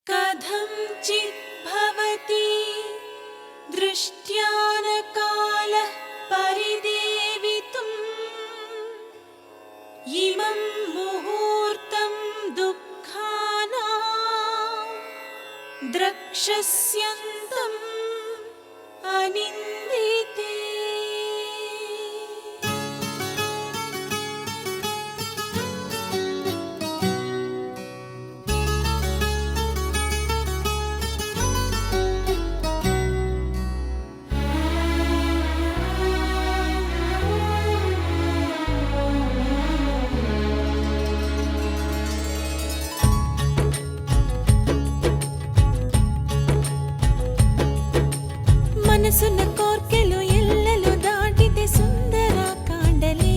कथंचित् भवति दृष्ट्यानकालः परिदेवितुम् इमं मुहूर्तं दुःखानां द्रक्ष्यस्यन्तम् अनिन्दिते। మనసున్న కోర్కెలు ఎల్లలు దాటితే సుందర కాండలే,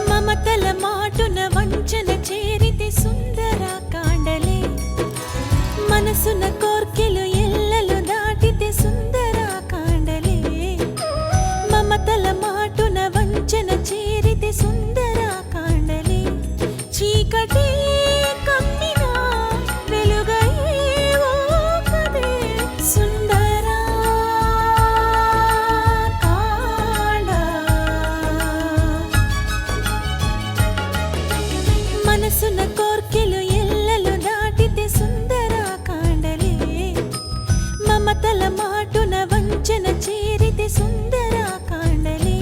మమతల మాటున వంచన చేరితే సుందర కాండలే. మనసున్న కోర్కెలు ఎల్లలు దాటితే సుందర కాండలే, మమతల మాటున వంచన చేరితే సుందర కాండలే. చీకటి కమ్మినా వెలుగయ్యేవో కదే సుందర కాండ. మనసున్న కోర్కెలు ఎల్లలు దాటితే సుందర కాండలే, మమతల మాటున వంచన చేరితే సుందర కాండలే.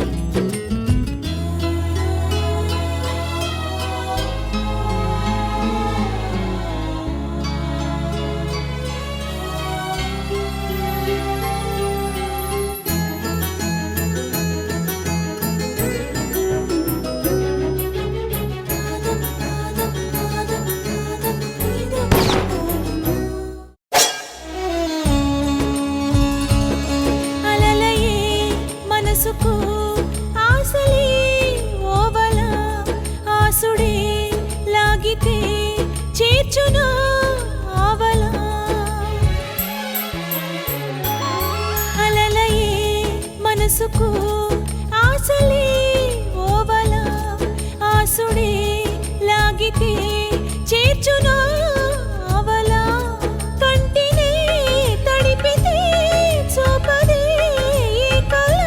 అలలయే మనసుకు ఆశలే ఓవల, ఆసుడే లాగితే చేర్చునా ఆవల. అలలయే మనసుకు ఆశలే ఓవల, ఆసుడే లాగితే చేర్చునా ఆవల. కంటినే తడిపితే చూపదే ఈ కళ,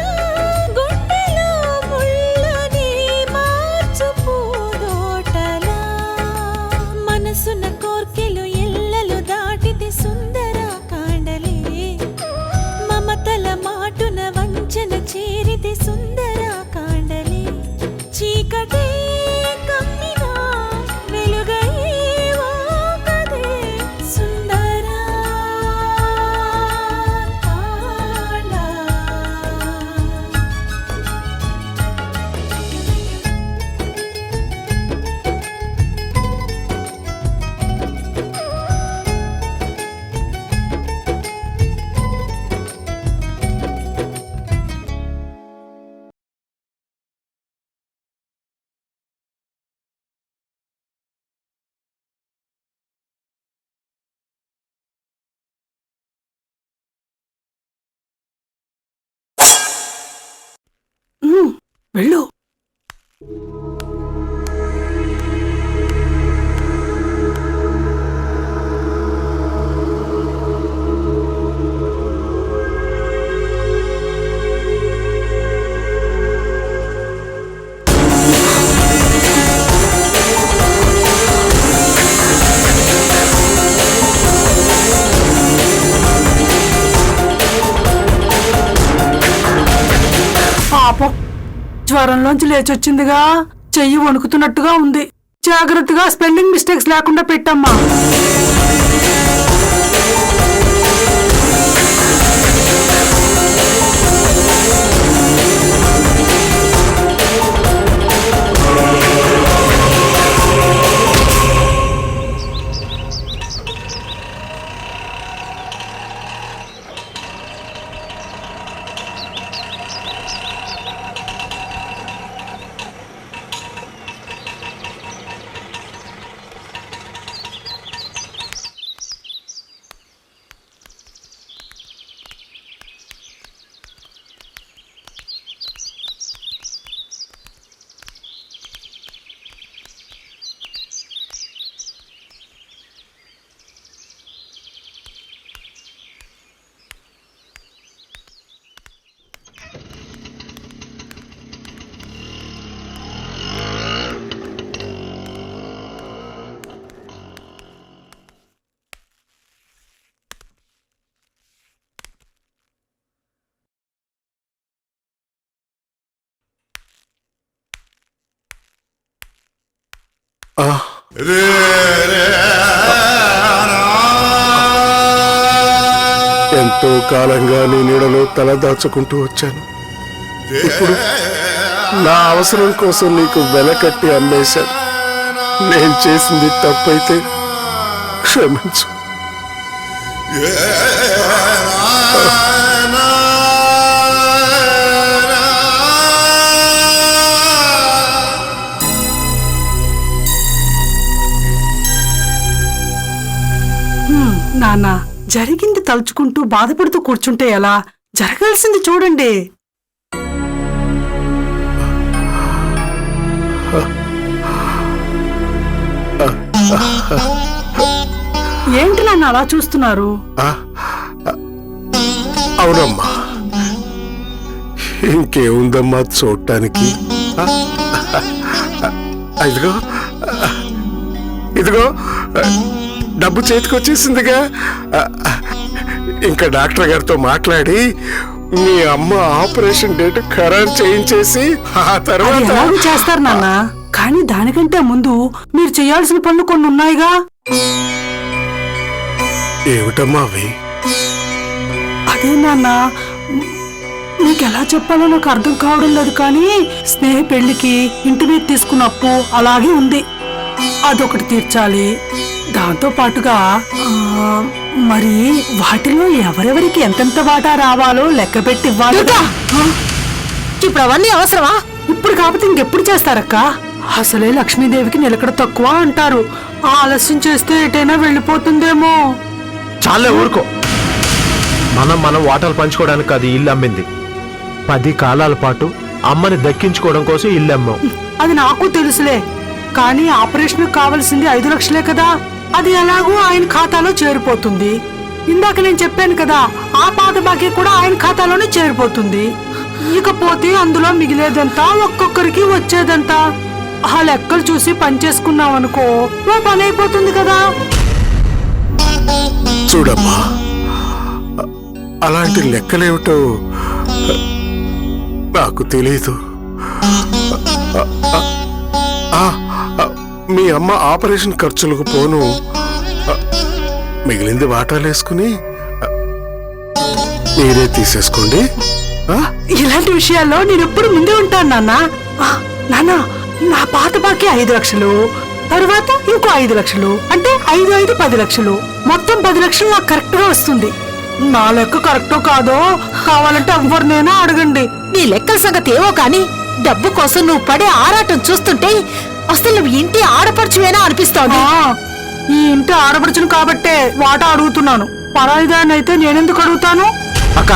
గుండెలో ముళ్ళని మార్చు పూదోటలా. మనసున్న కోర్కెలు ఎల్లలు దాటితే సుందర కాండలే, మమతల మాటున వంచన చేరితే సుందర కాండలే. చీకటే కమ్మినా వెలుగయ్యేవో కదే సుందర కాండ. వెళ్ళు. పాపం జ్వరంలోంచి లేచొచ్చిందిగా, చెయ్యి వణుకుతున్నట్టుగా ఉంది. జాగ్రత్తగా స్పెల్లింగ్ మిస్టేక్స్ లేకుండా పెట్టమ్మా. ఎంతో కాలంగా నీ నీడలో తల దాచుకుంటూ వచ్చాను. ఇప్పుడు నా అవసరం కోసం నీకు వెలకట్టి అమ్మేశాను. నేను చేసింది తప్పైతే క్షమించు. నాన్న, జరిగింది తలుచుకుంటూ బాధపడుతూ కూర్చుంటే ఎలా? జరగాల్సింది చూడండి. ఏంటి నాన్న అలా చూస్తున్నారు? అవునమ్మా, ఇంకేముందమ్మా చూడటానికి? ఇదిగో ఇదిగో డబ్బు చేతికొచ్చేసిందిగా. ఇంకా డాక్టర్ గారితో మాట్లాడి మీ అమ్మ ఆపరేషన్ డేట్ ఖరారు చేయించేసి ఆ తర్వాత ఎలాగో చేస్తారు నాన్న, కానీ దానికంటే ముందు మీరు చేయాల్సిన పనులు కొన్ని ఉన్నాయిగా. ఏమిటమ్మా అవి? అదే నాన్న, నీకెలా చెప్పాలో నాకు అర్థం కావడం లేదు, కానీ స్నేహ పెళ్లికి ఇంటి మీద తీసుకున్న అప్పు అలాగే ఉంది, అదొకటి తీర్చాలి. దాంతో పాటుగా మరి వాటిలో ఎవరెవరికి ఎంతెంత వాటా రావాలో లెక్క పెట్టి ఇవ్వాలి. ఇప్పుడు అవన్నీ అవసరమా? ఇప్పుడు కాకపోతే ఇంకెప్పుడు చేస్తారక్క? అసలే లక్ష్మీదేవికి నిలకడ తక్కువ అంటారు. ఆలస్యం చేస్తే ఎటైనా వెళ్ళిపోతుందేమో. చాలే ఊరుకో. మనం వాటాలు పంచుకోవడానికి అది ఇల్లు అమ్మింది. 10 కాలాల పాటు అమ్మని దక్కించుకోవడం కోసం ఇల్లు అమ్మాం. అది నాకు తెలుసులే, కానీ ఆపరేషన్ కావాల్సింది 5 లక్షలే కదా. అది ఎలాగూ ఆయన ఖాతాలో చేరిపోతుంది. ఇందాక నేను చెప్పాను కదా, ఆ పాత బాకీ కూడా ఆయన ఖాతాలోనే చేరిపోతుంది. ఇకపోతే అందులో మిగిలేదంతా ఒక్కొక్కరికి వచ్చేదంతా. ఆ లెక్కలు చూసి పని చేసుకున్నాం అనుకో, ఓ పని అయిపోతుంది కదా. చూడమ్మా, అలాంటి లెక్కలేమిటో నాకు తెలీదు. మీ అమ్మ ఆపరేషన్ ఖర్చులకు పోను, మిగిలింది వాటాలేసుకుని మీరే తీసేసుకోండి. ఇలాంటి విషయాల్లో నేను ఎప్పుడు ముందే ఉంటాను నాన్న. నాన్న, నా పాత బాకీ 5 లక్షలు, తరువాత ఇంకో 5 లక్షలు, అంటే 5, 5, 10 లక్షలు, మొత్తం 10 లక్షలు నాకు కరెక్ట్ గా వస్తుంది. నా లెక్క కరెక్టో కాదో కావాలంటే ఎవరినైనా అడగండి. నీ లెక్కల సంగతి ఏవో కాని డబ్బు కోసం నువ్వు పడే ఆరాటం చూస్తుంటే అసలు నువ్వు ఇంటి ఆడపడుచువేనా అనిపిస్తోంది. ఈ ఇంటి ఆడపడుచును కాబట్టే వాటా అడుగుతున్నాను. పరాయిదాన్ని అయితే నేనెందుకు అడుగుతాను? అక్క,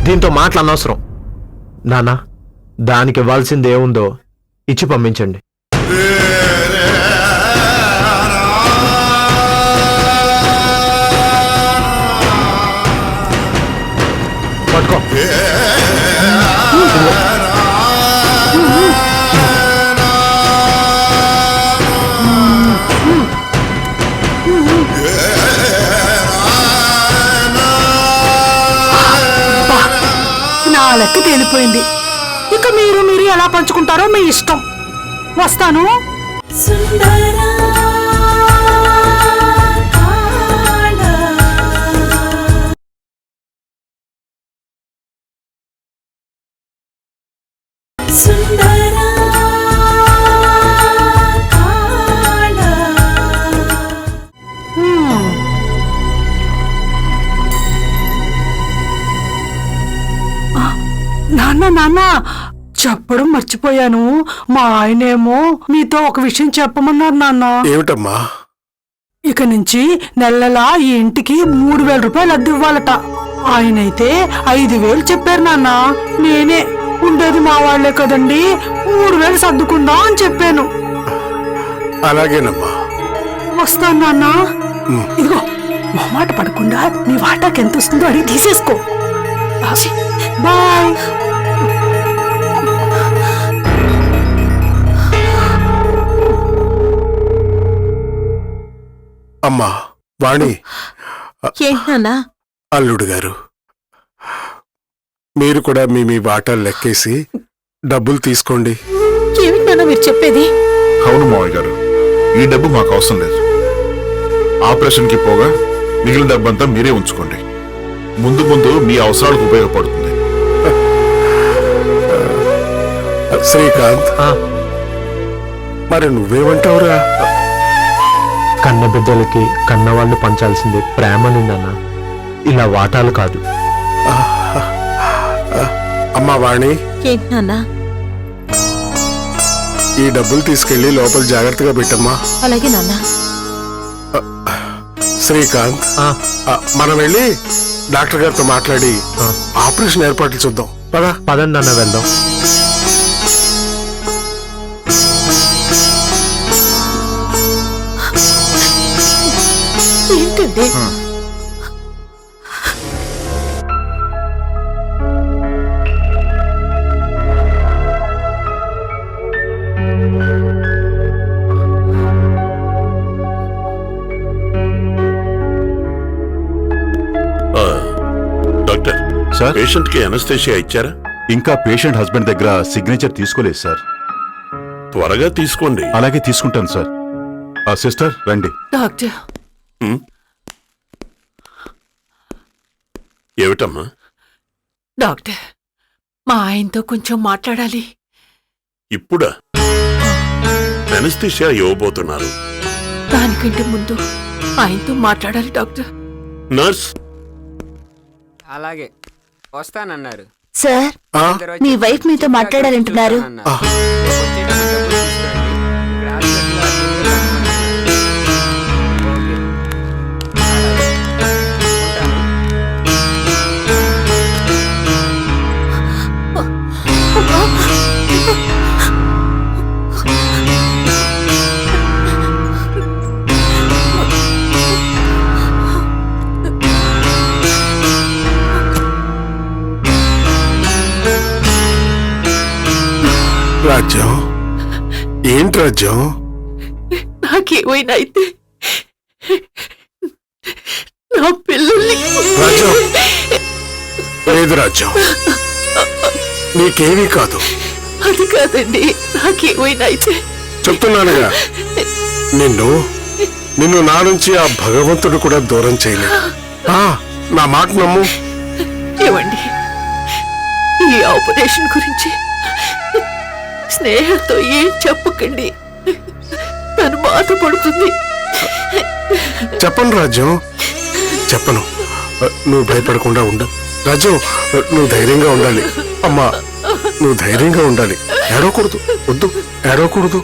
దీంతో మాటలు అనవసరం. నాన్న, దానికి ఇవ్వాల్సింది ఏముందో ఇచ్చి పంపించండి. పట్టుకో. నా లెక్క తేలిపోయింది. ఇక మీరు ఎలా పంచుకుంటారో మీ ఇష్టం. వస్తాను. సుందరా సుందరా నాన్న, చెప్పడం మర్చిపోయాను. మా ఆయనేమో మీతో ఒక విషయం చెప్పమన్నారు నాన్న. ఏమిటమ్మా? ఇక నుంచి నెలలా ఈ ఇంటికి 3,000 రూపాయలు అద్దె ఇవ్వాలట. ఆయనైతే 5,000 చెప్పారు నాన్న. నేనే ఉండేది మా వాళ్లే కదండి, 3,000 సర్దుకుందా అని చెప్పాను. అలాగేనమ్మా. వస్తాను నాన్న. ఇదిగో, మొహమాట పడకుండా నీ వాటాకి ఎంత వస్తుందో అడిగి తీసేసుకో. బాయ్. అమ్మా వాణి, ఏంటన్నా? అల్లుడు గారు, మీరు కూడా మీ వాటాలు లెక్కేసి డబ్బులు తీసుకోండి. ఏమిటన్నా మీరు చెప్పేది? అవును మావయ్య గారు, ఈ డబ్బు మాకు అవసరం లేదు. ఆపరేషన్కి పోగా మిగిలిన డబ్బంతా మీరే ఉంచుకోండి. ముందు ముందు మీ అవసరాలకు ఉపయోగపడుతుంది. శ్రీకాంత్, ఆ, మరి నువ్వేమంటావురా? కన్న బిడ్డలకి కన్నవాళ్ళు పంచాల్సిందే ప్రేమని నాన్న, ఇలా వాటాలు కాదు. అమ్మా వాణి, ఏంటి నాన్న? ఈ డబ్బులు తీసుకెళ్లి లోపల జాగ్రత్తగా పెట్టమ్మా. అలాగే నాన్న. శ్రీకాంత్, ఆ, మనం వెళ్ళి డాక్టర్ గారితో మాట్లాడి ఆ. ఆపరేషన్ ఏర్పాట్లు చూద్దాం పదా. పదండి నాన్న, వెళ్దాం. ఏంటండి? డాక్టర్, సార్, పేషెంట్ కి అనస్థేషియా ఇచ్చారా? ఇంకా పేషెంట్ హస్బెండ్ దగ్గర సిగ్నేచర్ తీసుకోలేదు సార్. త్వరగా తీసుకోండి. అలాగే తీసుకుంటాను సార్. సిస్టర్ రండి. డాక్టర్, ఏమిటమ్మా? డాక్టర్, మా ఆయనతో కొంచెం మాట్లాడాలి. ఇప్పుడా? అనస్థేషియా ఇవ్వబోతున్నారు. దానికంటే ముందు ఆయనతో మాట్లాడాలి డాక్టర్. నర్స్, అలాగే వస్తానన్నారు. సార్, ఆ? మీ వైఫ్ మీతో మాట్లాడాలంటున్నారు. రాజ్యం, ఏంటి రాజ్యం? నాకేమైనా అయితే నా పిల్లల్ని రాజ్యం, లేదు రాజ్యం, నీకేమీ కాదు. అది కాదండి, నాకేమైనా అయితే చెప్తున్నానుగా, నిన్ను నా నుంచి ఆ భగవంతుడు కూడా దూరం చేయలేదు. నా మాట నమ్ము. ఏమండి, ఈ ఆపరేషన్ గురించి స్నేహంతో ఏం చెప్పకండి, తను బాధపడుతుంది. చెప్పను రాజ్యం, చెప్పను. నువ్వు భయపడకుండా ఉండు రాజ్యం. నువ్వు ధైర్యంగా ఉండాలి. అమ్మా, నువ్వు ధైర్యంగా ఉండాలి. ఏడవకూడదు, వద్దు, ఏడవకూడదు.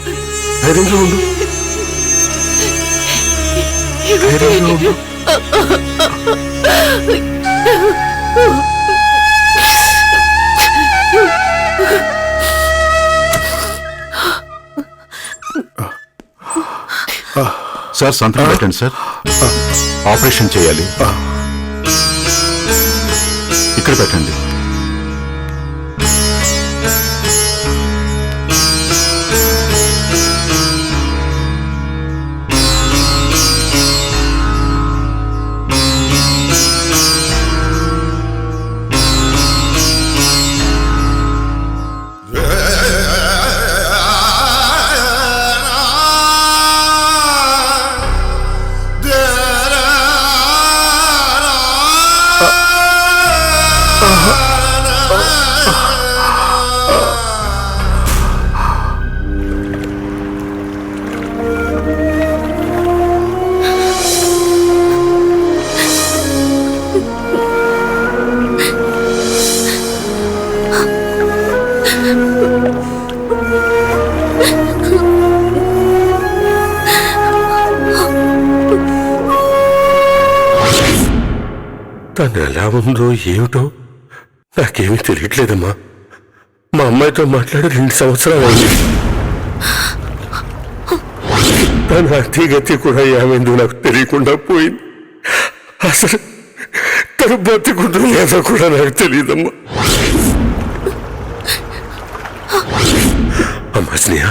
ధైర్యంగా ఉండు, ధైర్యంగా ఉండు. సార్, సంతకం పెట్టండి సార్. ఆపరేషన్ చేయాలి. ఇక్కడ పెట్టండి. తను ఎలా ఉందో ఏమిటో నాకేమీ తెలియట్లేదమ్మా. మా అమ్మాయితో మాట్లాడి 2 సంవత్సరాలు అయింది. తన అతిగతి కూడా ఏమైందో నాకు తెలియకుండా పోయింది. అసలు తను బతికుందో లేదో కూడా నాకు తెలియదమ్మా. అమ్మా స్నేహ,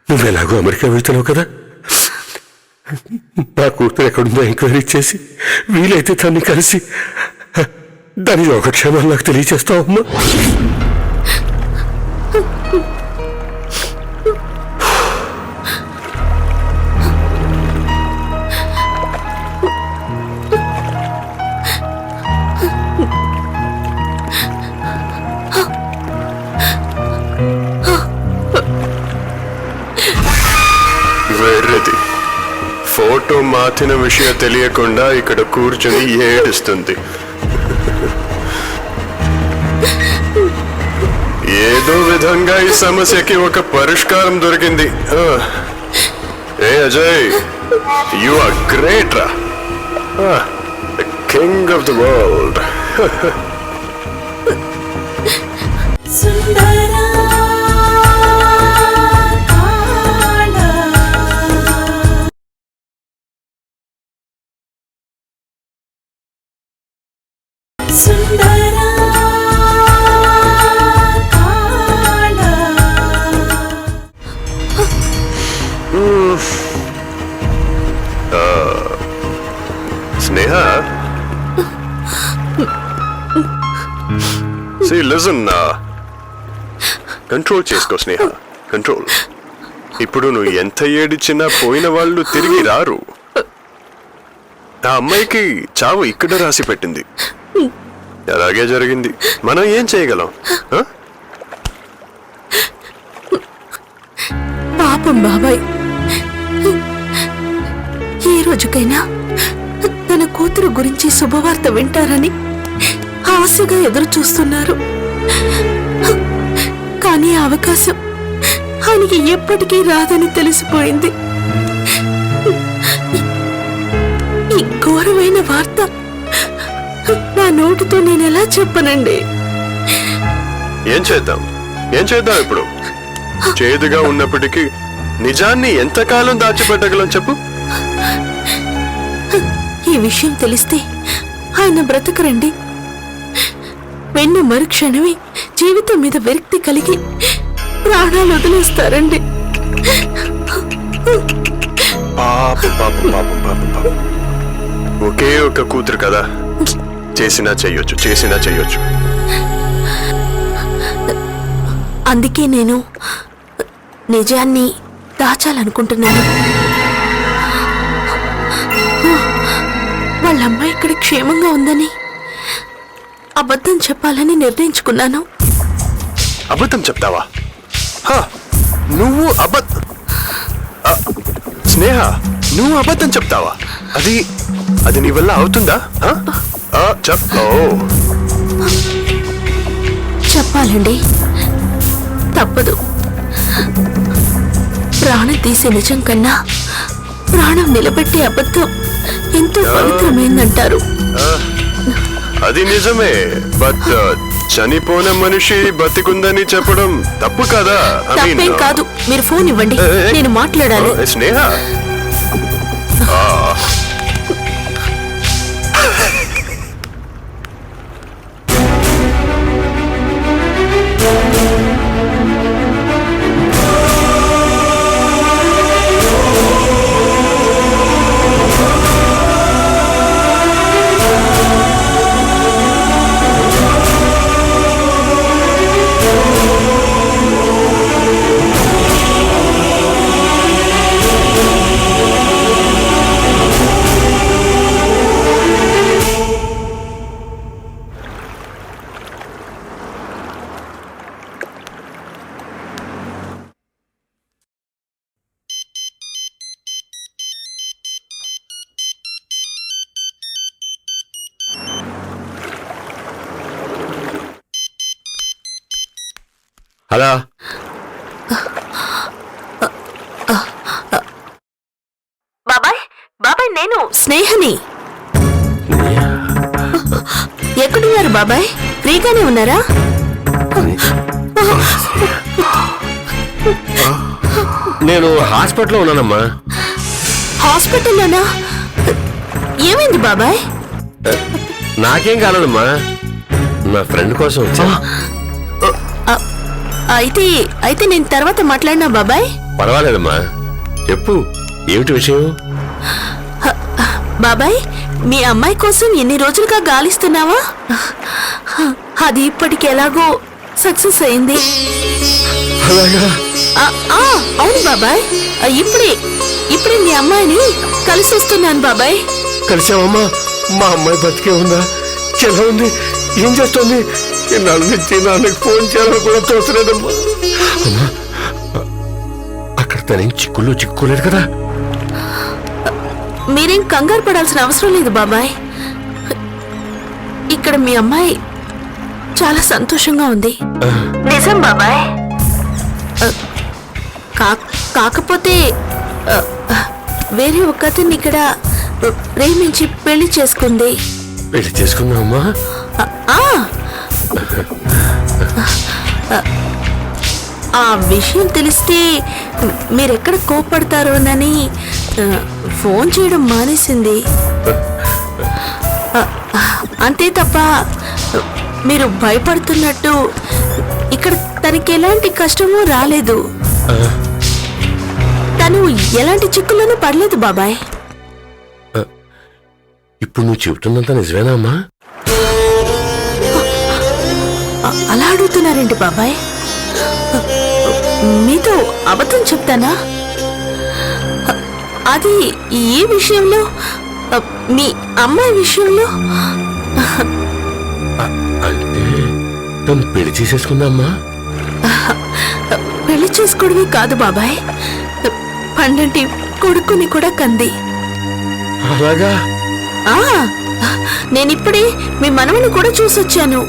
నువ్వెలాగో అమెరికా వెళ్తున్నావు కదా, నా కూతురు ఎక్కడుందో ఎంక్వైరీ చేసి వీలైతే తన్ని కలిసి దాని యోగక్షేమాలు నాకు తెలియచేస్తావమ్మా. ఫోటో మాతిన విషయం తెలియకుండా ఇక్కడ కూర్చుని ఏడుస్తుంది. ఏదో విధంగా ఈ సమస్యకి ఒక పరిష్కారం దొరికింది. ఏ అజయ్, యు ఆర్ గ్రేట్ రా, king of the world. Sneha, see, listen, control చేసుకో స్నేహ, కంట్రోల్. ఇప్పుడు నువ్వు ఎంత ఏడిచినా పోయిన వాళ్ళు తిరిగి రారు. ఆ అమ్మాయికి చావు ఇక్కడ రాసి పెట్టింది, అలాగే జరిగింది. మనం ఏం చేయగలం? పాపం బాబాయ్, ఏ రోజుకైనా తన కూతురు గురించి శుభవార్త వింటారని ఆశగా ఎదురు చూస్తున్నారు. కానీ ఆ అవకాశం ఆయనకి ఎప్పటికీ రాదని తెలిసిపోయింది. ఈ ఘోరమైన వార్త నా నోటితో నేనెలా చెప్పనండి? ఏం చేద్దాం ఇప్పుడు? చేదుగా ఉన్నప్పటికీ నిజాన్ని ఎంతకాలం దాచిపెట్టగలం చెప్పు? ఈ విషయం తెలిస్తే ఆయన బ్రతకరండి. వెన్న మరుక్షణమే జీవితం మీద విరక్తి కలిగి ప్రాణాలు వదిలేస్తారండి. పాపం. ఒకే ఒక కూతురు కదా, చేసినా చెయ్యొచ్చు. అందుకే నేను నిజాన్ని దాచాలనుకుంటున్నాను. వాళ్ళ అమ్మాయి ఇక్కడ క్షేమంగా ఉందని అబద్ధం చెప్పాలని నిర్ణయించుకున్నాను. అబద్ధం చెప్తావా? నువ్వు స్నేహ, నువ్వు అబద్ధం చెప్తావా? అది నీ వల్ల అవుతుందా? చెప్పాలండి, తప్పదు. ప్రాణం తీసే నిజం కన్నా ప్రాణం నిలబెట్టే అబద్ధం ఎంతో పవిత్రమైందంటారు. అది నిజమే, బట్ చనిపోయిన మనిషి బతికుందని చెప్పడం తప్పు కదా? తప్పేం కాదు. మీరు ఫోన్ ఇవ్వండి, నేను మాట్లాడాలి. స్నేహ, హలో, బాబాయ్ నేను స్నేహని. ఎక్కడున్నారు బాబాయ్? ఫ్రీగానే ఉన్నారా? నేను హాస్పిటల్లో ఉన్నానమ్మా. హాస్పిటల్లోనా? ఏమైంది బాబాయ్? నాకేం కాలేదమ్మా, నా ఫ్రెండ్ కోసం వచ్చా. అయితే నేను తర్వాత మాట్లాడినా బాబాయ్? పర్వాలేదమ్మా, చెప్పు, ఏమిటి విషయం? బాబాయ్, మీ అమ్మాయి కోసం ఎన్ని రోజులుగా గాలిస్తున్నావా? అది ఇప్పటికి ఎలాగో సక్సెస్ అయింది. అవును బాబాయ్, ఇప్పుడే మీ అమ్మాయిని కలిసి వస్తున్నాను బాబాయ్. కలిసావమ్మా? మా అమ్మాయి బతికే ఉందా? ఎలా ఉంది? ఏం చేస్తుంది? ఇన్నాళ్ళ నుంచి నాన్నకి ఫోన్ చేయాలని కూడా తోచలేదమ్మా. అమ్మా, అక్కడ తనేం చిక్కుల్లో చిక్కుకోలేదు కదా? మీరేం కంగారు పడాల్సిన అవసరం లేదు బాబాయ్. ఇక్కడ మీ అమ్మాయి చాలా సంతోషంగా ఉంది. నిజం బాబాయ్. కాకపోతే వేరే ఒకతన్ని ఇక్కడ ప్రేమించి పెళ్లి చేసుకుంది. పెళ్లి చేసుకుందామా? ఆ ఆ విషయం తెలిస్తే మీరెక్కడ కోపడతారోనని ఫోన్ చేయడం మానేసింది. అంతే తప్ప మీరు భయపడుతున్నట్టు ఇక్కడ తనకి ఎలాంటి కష్టమూ రాలేదు. తను ఎలాంటి చిక్కుల్లోనూ పడలేదు బాబాయ్. ఇప్పుడు నువ్వు చెబుతున్నంత నిజమేనా అమ్మా? అలా అడుగుతున్నారేంటి బాబాయ్? మీతో అబద్ధం చెప్తానా? అది ఏ విషయంలో? మీ అమ్మాయి విషయంలో? అంటే తను పెళ్లి చేసేసుకుందామ్మా? పెళ్లి చేసుకోవడమే కాదు బాబాయ్, పండంటి కొడుకుని కూడా కంది. అలాగా? నేనిప్పుడే మీ మనవని కూడా చూసొచ్చాను.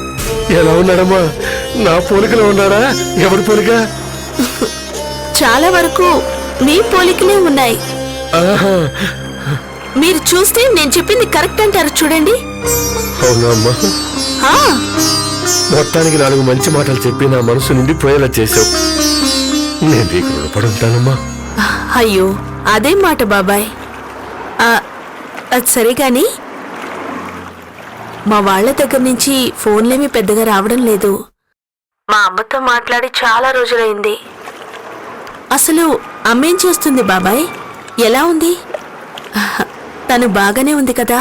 ఎలా ఉన్నాడమ్మా? నా పోలికలో ఉన్నాడా? ఎవరి పోలిక? చాలా వరకు మీ పోలికలే ఉన్నాయి. ఆహా. మీరు చూస్తే నేను చెప్పింది కరెక్ట్ అంటారు చూడండి. అవునా అమ్మా? మొత్తానికి 4 మంచి మాటలు చెప్పి నా మనసు నిండిపోయేలా చేసావు. నేను నీకు రుణపడి ఉంటానమ్మా. అయ్యో అదే మాట బాబాయ్. అది సరే గాని మా వాళ్ళ దగ్గర నుంచి ఫోన్లేమీ పెద్దగా రావడం లేదు. మా అమ్మతో మాట్లాడి చాలా రోజులైంది. అసలు అమ్మేం చేస్తుంది బాబాయ్? ఎలా ఉంది? తను బాగానే ఉంది కదా?